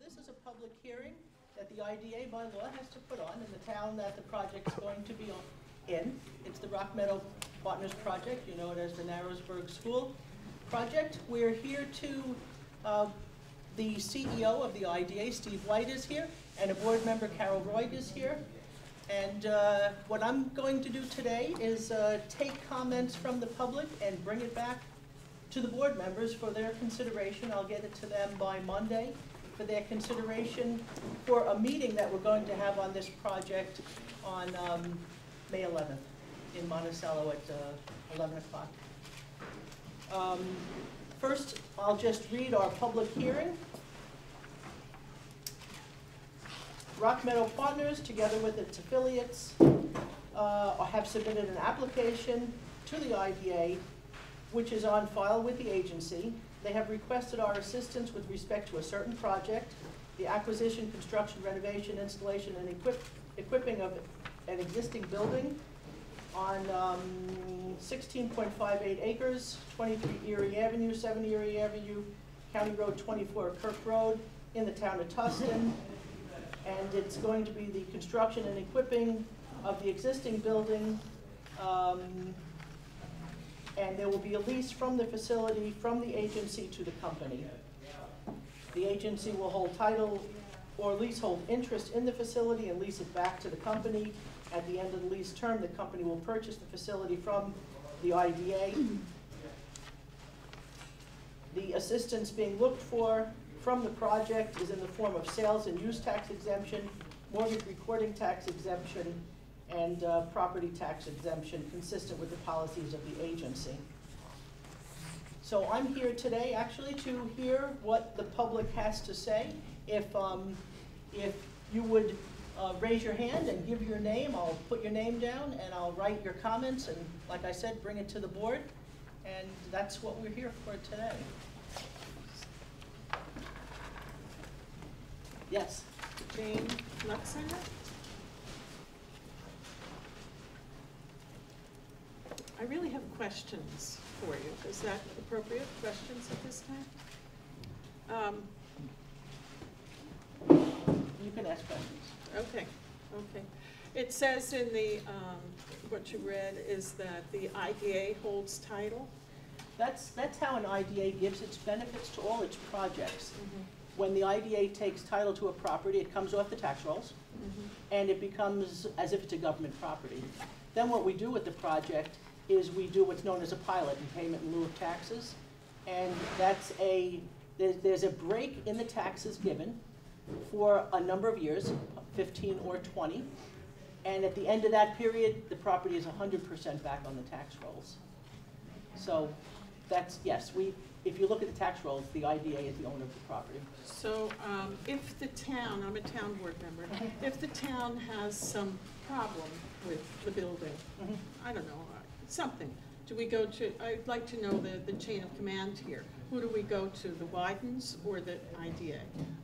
This is a public hearing that the IDA by law has to put on in the town that the project's going to be in. It's the Rock Meadow Partners Project. You know it as the Narrowsburg School Project. We're here to, the CEO of the IDA, Steve White, is here, and a board member, Carol Royd, is here. And what I'm going to do today is take comments from the public and bring it back to the board members for their consideration. I'll get it to them by Monday for their consideration for a meeting that we're going to have on this project on May 11th in Monticello at 11 o'clock. First, I'll just read our public hearing. Rock Meadow Partners, together with its affiliates, have submitted an application to the IDA, which is on file with the agency. They have requested our assistance with respect to a certain project, the acquisition, construction, renovation, installation, and equipping of an existing building on 16.58 acres, 23 Erie Avenue, 7 Erie Avenue, County Road 24, Kirk Road, in the town of Tustin. And it's going to be the construction and equipping of the existing building, and there will be a lease from the facility, from the agency to the company. The agency will hold title or leasehold interest in the facility and lease it back to the company. At the end of the lease term, the company will purchase the facility from the IDA. The assistance being looked for from the project is in the form of sales and use tax exemption, mortgage recording tax exemption, and property tax exemption consistent with the policies of the agency. So I'm here today actually to hear what the public has to say. If you would raise your hand and give your name, I'll put your name down and I'll write your comments and, like I said, bring it to the board. And that's what we're here for today. Yes. Jane Luxinger. I really have questions for you. Is that appropriate? Questions at this time? You can ask questions. Okay. Okay. It says in the what you read is that the IDA holds title. That's how an IDA gives its benefits to all its projects. Mm-hmm. When the IDA takes title to a property, it comes off the tax rolls, and it becomes as if it's a government property. Then what we do with the project is we do what's known as a pilot in payment in lieu of taxes, and that's there's a break in the taxes given for a number of years, 15 or 20, and at the end of that period, the property is 100% back on the tax rolls. So that's, yes, if you look at the tax rolls, the IDA is the owner of the property. So if the town, I'm a town board member, if the town has some problem with the building, I don't know, something, do we go to, I'd like to know the chain of command here. Who do we go to, the Widens or the IDA?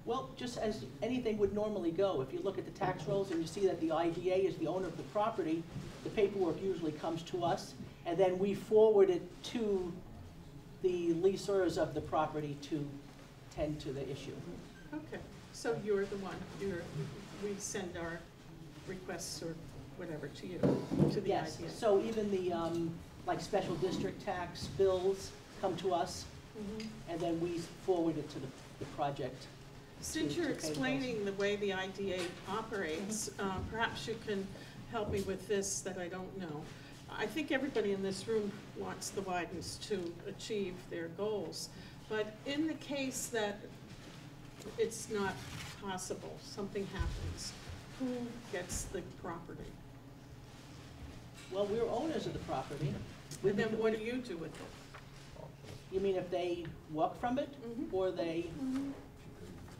Well, just as anything would normally go, if you look at the tax rolls and you see that the IDA is the owner of the property, the paperwork usually comes to us, and then we forward it to the leasers of the property to tend to the issue. Okay, so you're the one, we send our requests or whatever to you, to the Yes, IDA. so even the like special district tax bills come to us, and then we forward it to the project. Since you're explaining the way the IDA operates, perhaps you can help me with this that I don't know. I think everybody in this room wants the Widens to achieve their goals, but in the case that it's not possible, something happens, who gets the property? Well, we're owners of the property. And then what do you do with it? You mean if they walk from it, or they?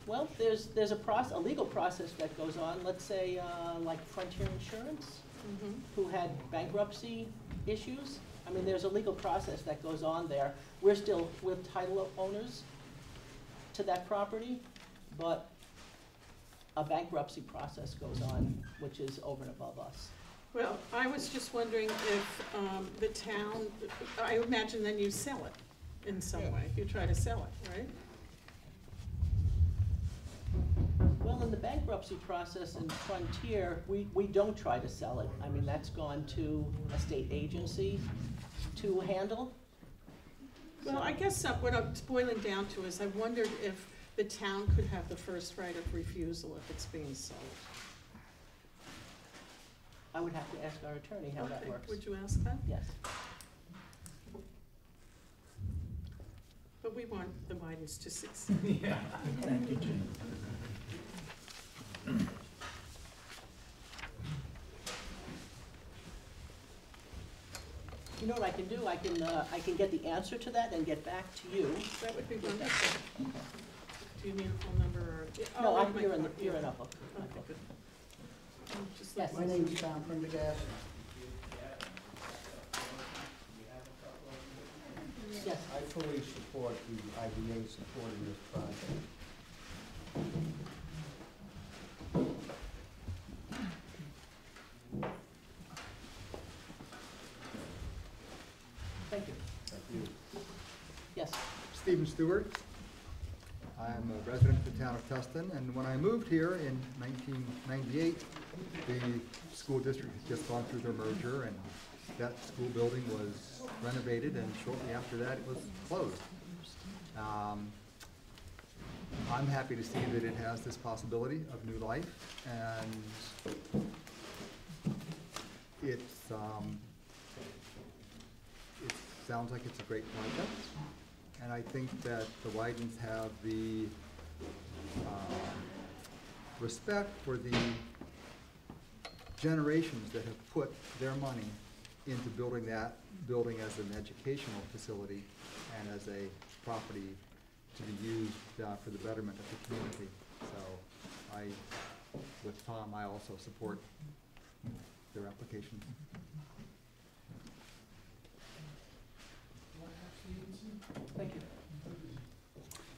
Well, there's a legal process that goes on. Let's say like Frontier Insurance, who had bankruptcy issues. I mean, there's a legal process that goes on there. We're title owners to that property, but a bankruptcy process goes on, which is over and above us. Well, I was just wondering if the town, I imagine then you sell it in some way. You try to sell it, right? Well, in the bankruptcy process in Frontier, we don't try to sell it. I mean, that's gone to a state agency to handle. Well, I guess what I'm boiling down to is I wondered if the town could have the first right of refusal if it's being sold. I would have to ask our attorney how that Okay, works. would you ask that? Yes. But we want the Bidens to succeed. Yeah. Thank you, Jim. You know what I can do? I can get the answer to that and get back to you. That would be wonderful. Do you need a phone number or? No, oh, you're in yeah. Upper. Okay, good. Just Yes. like- My name's Tom Prendergast. Yes. I fully support the IDA supporting this project. Thank you. Thank you. Yes. Stephen Stewart. I'm a resident of the town of Tustin, and when I moved here in 1998, the school district had just gone through their merger, and that school building was renovated, and shortly after that, it was closed. I'm happy to see that it has this possibility of new life, and it sounds like it's a great project. And I think that the Widens have the respect for the generations that have put their money into building that building as an educational facility and as a property to be used for the betterment of the community. So with Tom, I also support their application. Thank you.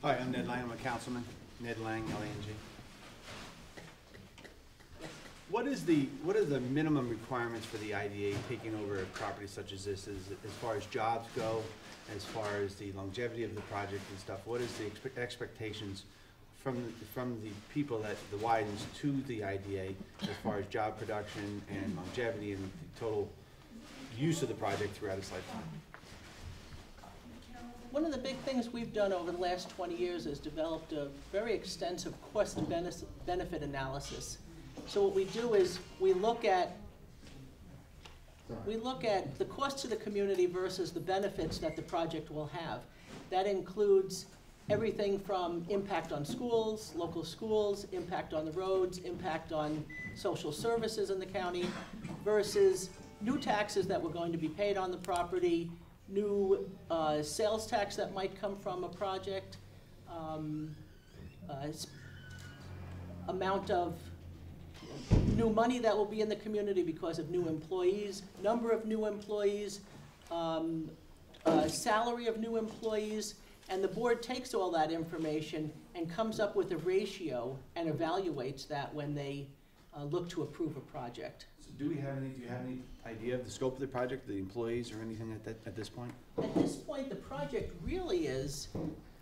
Hi, I'm Ned Lang, I'm a councilman, Ned Lang, L-A-N-G. What are the minimum requirements for the IDA taking over a property such as this, as far as jobs go, as far as the longevity of the project and stuff? What is the expectations from the people that, the Widens to the IDA, as far as job production and longevity and the total use of the project throughout its lifetime? One of the big things we've done over the last 20 years is developed a very extensive cost-benefit analysis. So what we do is we look at the cost to the community versus the benefits that the project will have. That includes everything from impact on schools, local schools, impact on the roads, impact on social services in the county, versus new taxes that were going to be paid on the property, new sales tax that might come from a project, amount of new money that will be in the community because of new employees, number of new employees, salary of new employees, and the board takes all that information and comes up with a ratio and evaluates that when they look to approve a project. So do you have any idea of the scope of the project, the employees or anything at this point? At this point, the project really is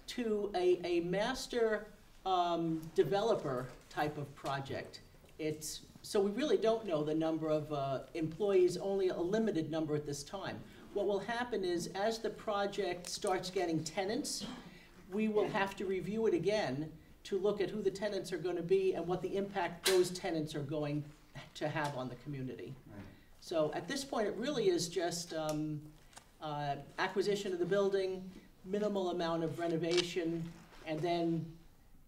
to a master developer type of project. So we really don't know the number of employees, only a limited number at this time. What will happen is, as the project starts getting tenants, we will have to review it again to look at who the tenants are going to be and what the impact those tenants are going to have on the community. Right. So at this point, it really is just acquisition of the building, minimal amount of renovation, and then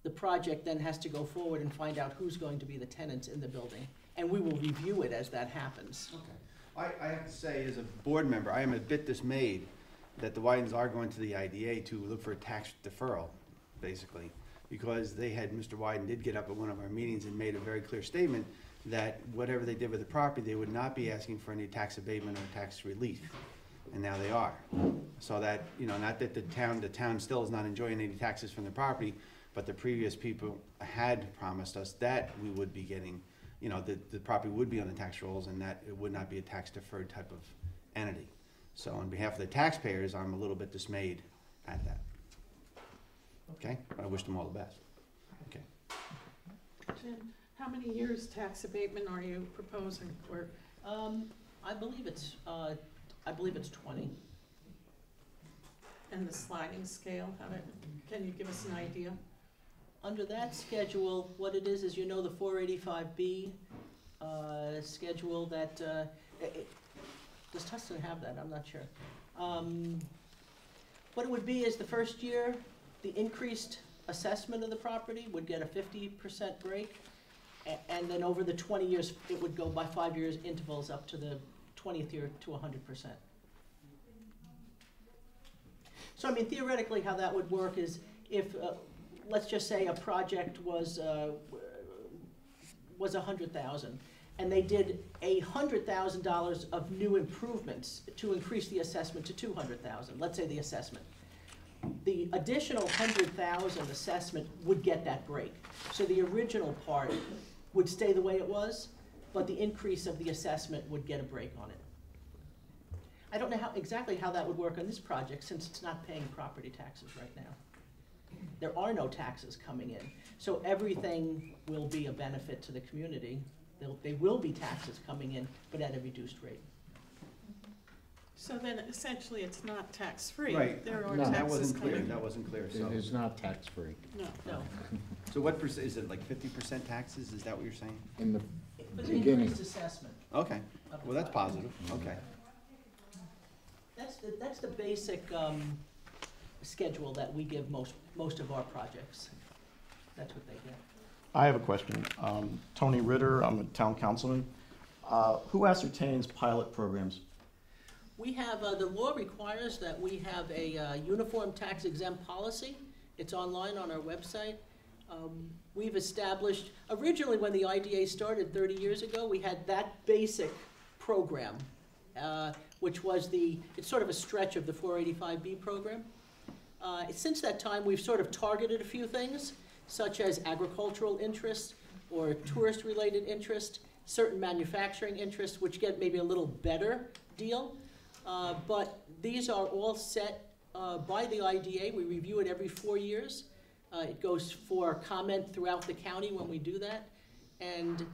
the project then has to go forward and find out who's going to be the tenants in the building. And we will review it as that happens. Okay. I have to say, as a board member, I am a bit dismayed that the Widens are going to the IDA to look for a tax deferral, basically, because Mr. Wyden did get up at one of our meetings and made a very clear statement that whatever they did with the property, they would not be asking for any tax abatement or tax relief. And now they are. So that, not that the town still is not enjoying any taxes from the property, but the previous people had promised us that we would be getting, the property would be on the tax rolls and that it would not be a tax deferred type of entity. So on behalf of the taxpayers, I'm a little bit dismayed at that. Okay? But I wish them all the best. Okay. Jen, how many years tax abatement are you proposing, or? I believe it's 20. And the sliding scale, can you give us an idea? Under that schedule, what it is you know the 485B schedule that, does Tustin have that? I'm not sure. What it would be is the first year, the increased assessment of the property would get a 50% break. And then over the 20 years, it would go by 5 years intervals up to the 20th year to 100%. So I mean, theoretically, how that would work is if, let's just say a project was $100,000, and they did $100,000 of new improvements to increase the assessment to $200,000. Let's say the assessment. The additional $100,000 assessment would get that break. So the original part would stay the way it was, but the increase of the assessment would get a break on it. I don't know exactly how that would work on this project, since it's not paying property taxes right now. There are no taxes coming in, so everything will be a benefit to the community. They will be taxes coming in, but at a reduced rate. So then essentially it's not tax-free. Right. There are No. That taxes wasn't clear, coming. that wasn't clear, so. It is not tax-free. No. No, So what percent, is it like 50% taxes, is that what you're saying? In the it was beginning. increased assessment. Okay, of the well, that's project. positive, okay. That's the basic schedule that we give most of our projects. That's what they get. I have a question. Tony Ritter, I'm a town councilman. Who ascertains pilot programs? We have, the law requires that we have a uniform tax exempt policy. It's online on our website. We've established, originally when the IDA started 30 years ago, we had that basic program, which was it's sort of a stretch of the 485B program. Since that time, we've sort of targeted a few things, such as agricultural interest or tourist-related interest, certain manufacturing interests, which get maybe a little better deal. But these are all set by the IDA. We review it every 4 years. It goes for comment throughout the county when we do that. And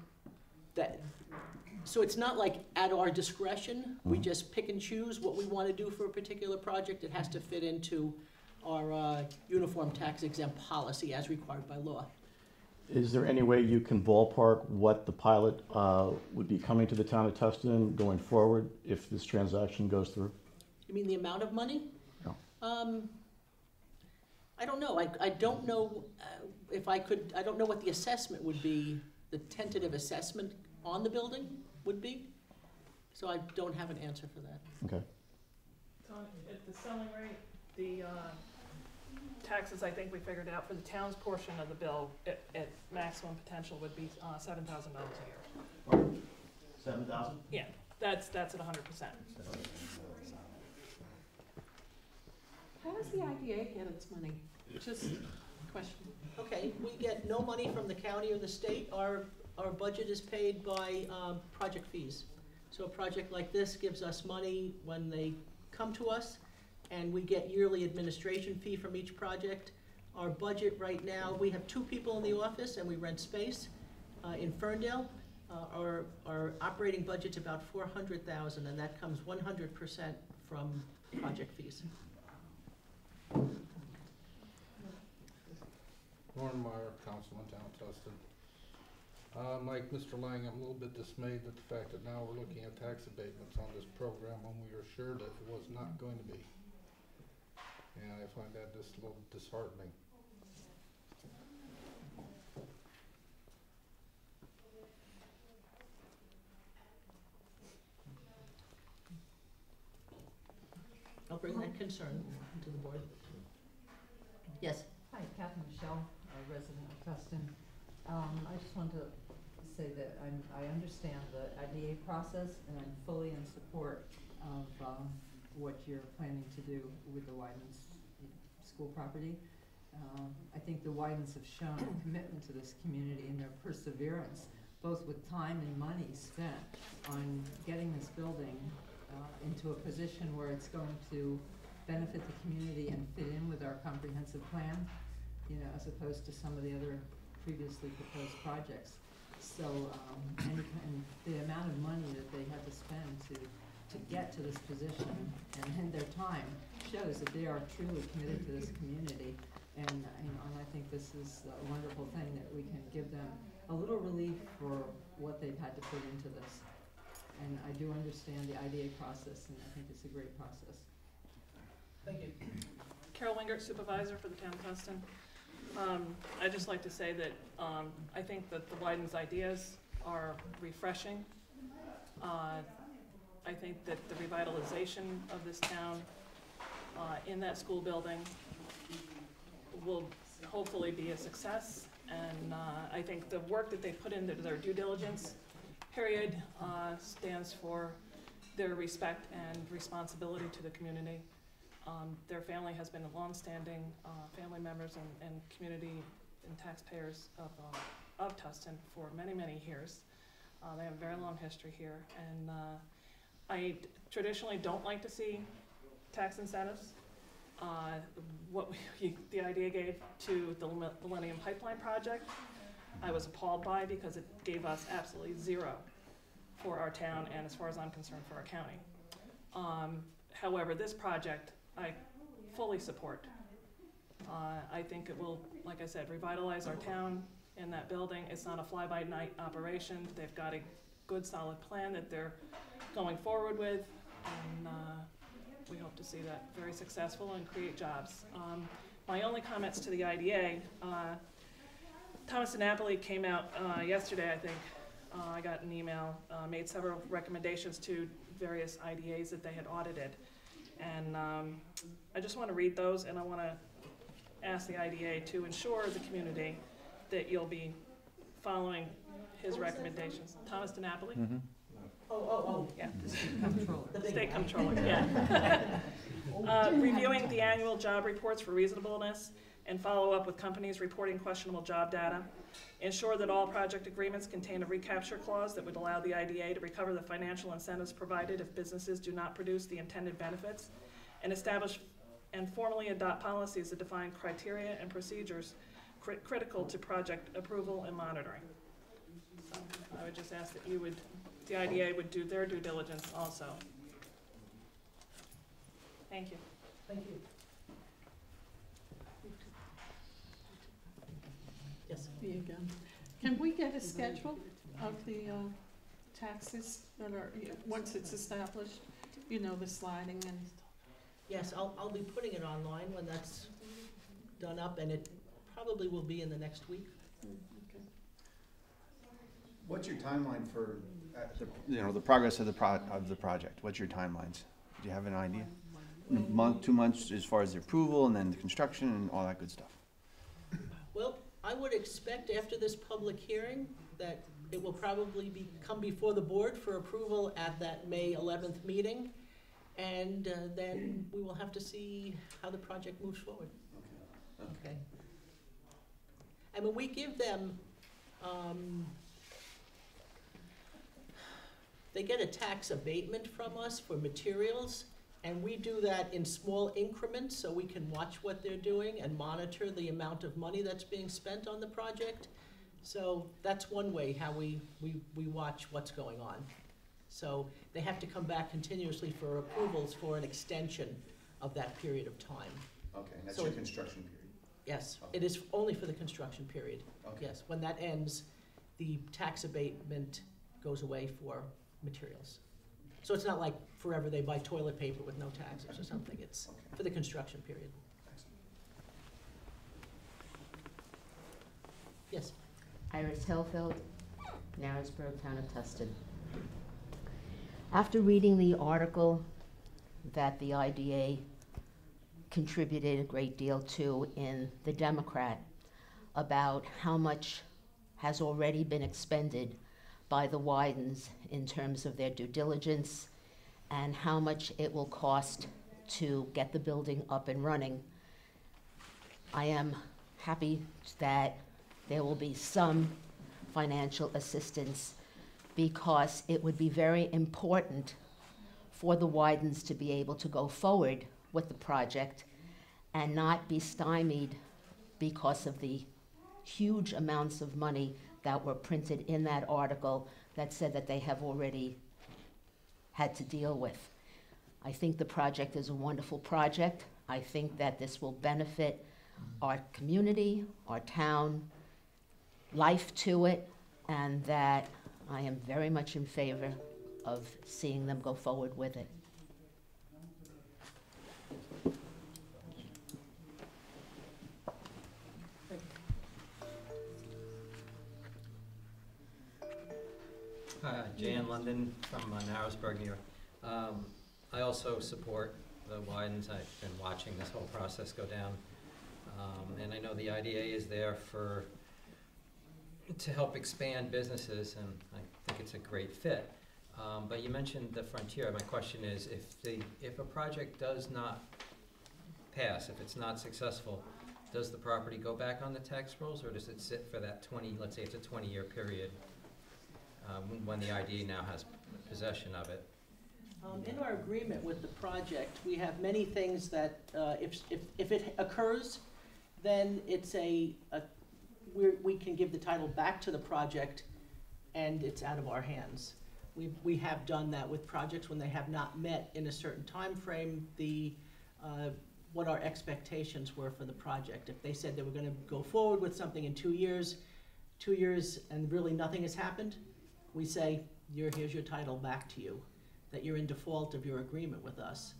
so it's not like at our discretion. We just pick and choose what we want to do for a particular project. It has to fit into our uniform tax exempt policy as required by law. Is there any way you can ballpark what the pilot would be coming to the town of Tustin going forward if this transaction goes through? You mean the amount of money? No. I don't know. I don't know if I could, I don't know what the assessment would be, the tentative assessment on the building would be. So I don't have an answer for that. Okay. At the selling rate, the taxes, I think we figured out for the town's portion of the bill at maximum potential would be $7,000 a year. 7,000? Yeah, that's at 100%. How does the IDA get its money? Just a question. Okay, we get no money from the county or the state. Our budget is paid by project fees. So a project like this gives us money when they come to us, and we get yearly administration fee from each project. Our budget right now, we have 2 people in the office and we rent space in Ferndale. Our operating budget's about $400,000, and that comes 100% from project fees. Warren Meyer, Councilman, Town of Tustin. Like Mr. Lang, I'm a little bit dismayed at the fact that now we're looking at tax abatements on this program when we were sure that it was not going to be. And I find that just a little disheartening. I'll bring that concern to the board. Yes? Hi, Catherine Michelle, a resident of Tustin. I just wanted to say that I understand the IDA process, and I'm fully in support of what you're planning to do with the Wyden's school property. I think the Wydens have shown a commitment to this community and their perseverance, both with time and money spent on getting this building into a position where it's going to benefit the community and fit in with our comprehensive plan, you know, as opposed to some of the other previously proposed projects. So, and the amount of money that they had to spend to get to this position and their time shows that they are truly committed to this community. And, and I think this is a wonderful thing that we can give them a little relief for what they've had to put into this. And I do understand the IDA process, and I think it's a great process. Thank you. Carol Wingert, Supervisor for the Town of Tustin. I'd just like to say that I think that the Wyden's ideas are refreshing. I think that the revitalization of this town in that school building will hopefully be a success. And I think the work that they put into their due diligence period stands for their respect and responsibility to the community. Their family has been longstanding family members and community and taxpayers of Tustin for many, many years. They have a very long history here, and I traditionally don't like to see tax incentives. The idea gave to the Millennium Pipeline project, I was appalled by, because it gave us absolutely zero for our town, and as far as I'm concerned, for our county. However, this project I fully support. I think it will, like I said, revitalize our town in that building. It's not a fly-by-night operation. They've got a good, solid plan that they're going forward with, and we hope to see that very successful and create jobs. My only comments to the IDA, Thomas DiNapoli came out yesterday, I think. I got an email, made several recommendations to various IDAs that they had audited. And I just want to read those, and I want to ask the IDA to ensure the community that you'll be following his recommendations. Thomas DiNapoli? Mm-hmm. Oh. Yeah. Control. State Comptroller, yeah. Reviewing the annual job reports for reasonableness and follow up with companies reporting questionable job data. Ensure that all project agreements contain a recapture clause that would allow the IDA to recover the financial incentives provided if businesses do not produce the intended benefits. And establish and formally adopt policies that define criteria and procedures critical to project approval and monitoring. So I would just ask that you would, the IDA would do their due diligence also. Thank you. Thank you. Yes. Here you go. Can we get a schedule of the taxes that are, once it's established, you know, the sliding and? Yes, I'll be putting it online when that's done up, and it probably will be in the next week. Okay. What's your timeline for, the progress of the project? What's your timelines? Do you have an idea? Month, 2 months as far as the approval and then the construction and all that good stuff? Well, I would expect after this public hearing that it will probably come before the board for approval at that May 11th meeting. And then we will have to see how the project moves forward. Okay. I mean, we give them, they get a tax abatement from us for materials, and we do that in small increments so we can watch what they're doing and monitor the amount of money that's being spent on the project. So that's one way how we watch what's going on. So they have to come back continuously for approvals for an extension of that period of time. Okay, and that's So your it- construction period? Yes, Okay. it is only for the construction period. Okay. Yes, when that ends, the tax abatement goes away for materials. So it's not like forever they buy toilet paper with no taxes or something. It's Okay. for the construction period. Excellent. Yes. Iris Hellfeld, Narrowsburg, Town of Tustin. After reading the article that the IDA contributed a great deal to in the Democrat about how much has already been expended by the Wydens in terms of their due diligence and how much it will cost to get the building up and running, I am happy that there will be some financial assistance because it would be very important for the Wydens to be able to go forward with the project and not be stymied because of the huge amounts of money that were printed in that article that said that they have already had to deal with. I think the project is a wonderful project. I think that this will benefit our community, our town, life to it, and that I am very much in favor of seeing them go forward with it. Jan London from Narrowsburg, New York. I also support the Widens. I've been watching this whole process go down. And I know the IDA is there to help expand businesses, and I think it's a great fit. But you mentioned the frontier. My question is, if a project does not pass, if it's not successful, does the property go back on the tax rolls, or does it sit for that 20, let's say it's a 20-year period, when the IDA now has possession of it? In our agreement with the project, we have many things that, if it occurs, then it's we can give the title back to the project, and it's out of our hands. We have done that with projects when they have not met in a certain time frame what our expectations were for the project. If they said they were going to go forward with something in 2 years, and really nothing has happened, we say, here's your title back to you, that you're in default of your agreement with us.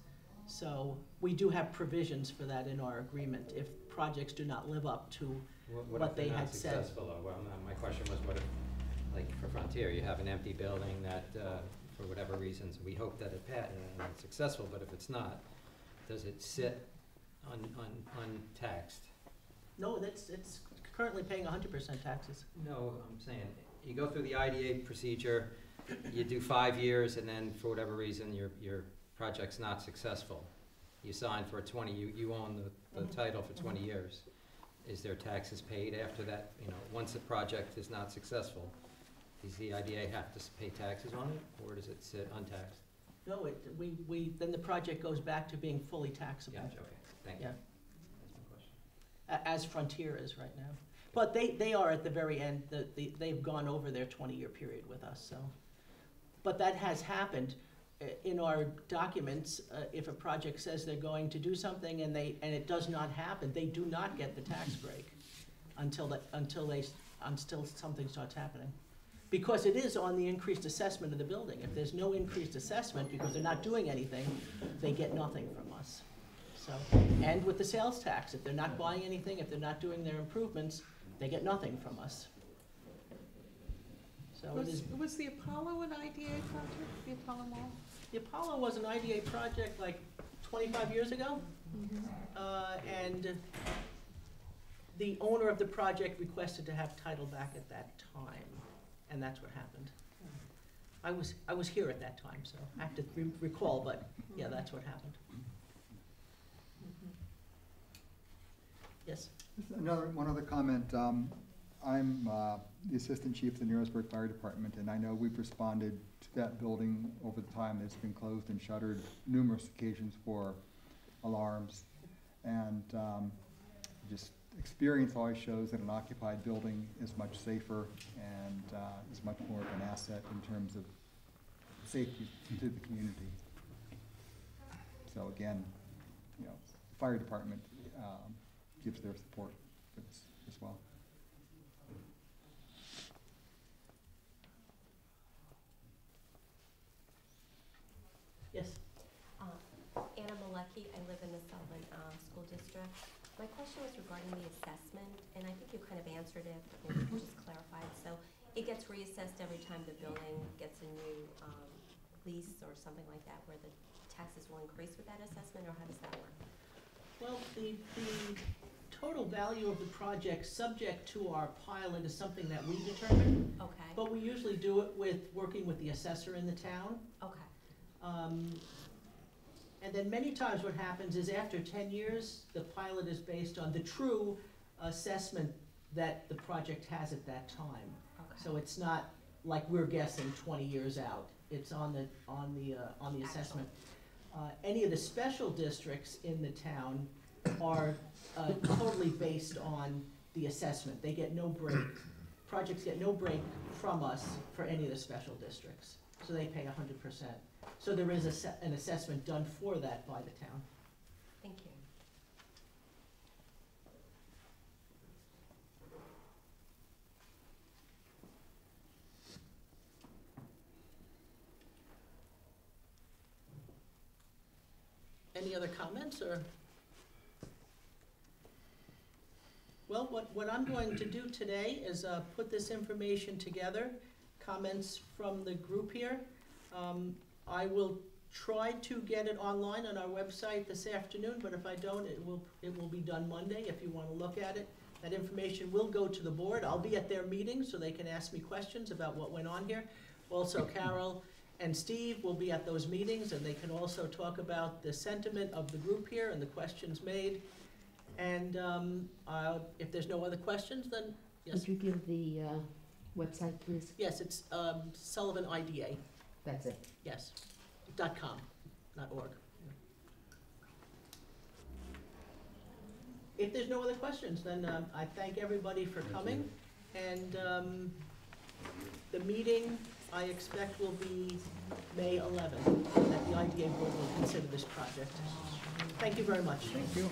So we do have provisions for that in our agreement if projects do not live up to what they had said. Successful, though? Well, my question was, what if, like for Frontier, you have an empty building that, for whatever reasons, we hope that it's successful, but if it's not, does it sit untaxed? No, it's currently paying 100% taxes. No, I'm saying, you go through the IDA procedure, you do 5 years, and then for whatever reason, your project's not successful. You sign for 20, you own the title for 20 years. Is there taxes paid after that? Once the project is not successful, does the IDA have to pay taxes on it, or does it sit untaxed? No, then the project goes back to being fully taxable. Gotcha, okay, thank you. Yeah. That's my question. As Frontier is right now. But they are at the very end, they've gone over their 20-year period with us, so. But that has happened. In our documents, if a project says they're going to do something and it does not happen, they do not get the tax break until something starts happening. Because it is on the increased assessment of the building. If there's no increased assessment because they're not doing anything, they get nothing from us. So, and with the sales tax, if they're not buying anything, if they're not doing their improvements, they get nothing from us. So Was the Apollo an IDA project, the Apollo Mall? The Apollo was an IDA project like 25 years ago. And the owner of the project requested to have title back at that time, and that's what happened. I was here at that time, so I have to recall, but yeah, that's what happened. Yes? One other comment. I'm the Assistant Chief of the Narrowsburg Fire Department, and I know we've responded to that building over the time it's been closed and shuttered numerous occasions for alarms. And just experience always shows that an occupied building is much safer and is much more of an asset in terms of safety to the community. So again, the fire department gives their support for this as well. Yes? Anna Malecki, I live in the Sullivan School District. My question was regarding the assessment, and I think you kind of answered it, but maybe you could just clarify it. So it gets reassessed every time the building gets a new lease or something like that, where the taxes will increase with that assessment, or how does that work? Well, the total value of the project subject to our pilot is something that we determine. Okay. But we usually do it working with the assessor in the town. Okay. And then many times what happens is after 10 years, the pilot is based on the true assessment that the project has at that time. Okay. So it's not like we're guessing 20 years out. It's on the assessment. Any of the special districts in the town are totally based on the assessment. They get no break. Projects get no break from us for any of the special districts. So they pay 100%. So there is an assessment done for that by the town. Thank you. Any other comments, or? Well, what I'm going to do today is put this information together, comments from the group here. I will try to get it online on our website this afternoon, but if I don't, it will be done Monday if you want to look at it. That information will go to the board. I'll be at their meeting so they can ask me questions about what went on here. Also, Carol and Steve will be at those meetings, and they can also talk about the sentiment of the group here and the questions made. And if there's no other questions, then yes. Could you give the website, please? Yes, it's Sullivan IDA. That's it. Yes, .com, not .org. If there's no other questions, then I thank everybody for coming. And the meeting, I expect, will be May 11th, that the IDA board will consider this project. Thank you very much. Thank you.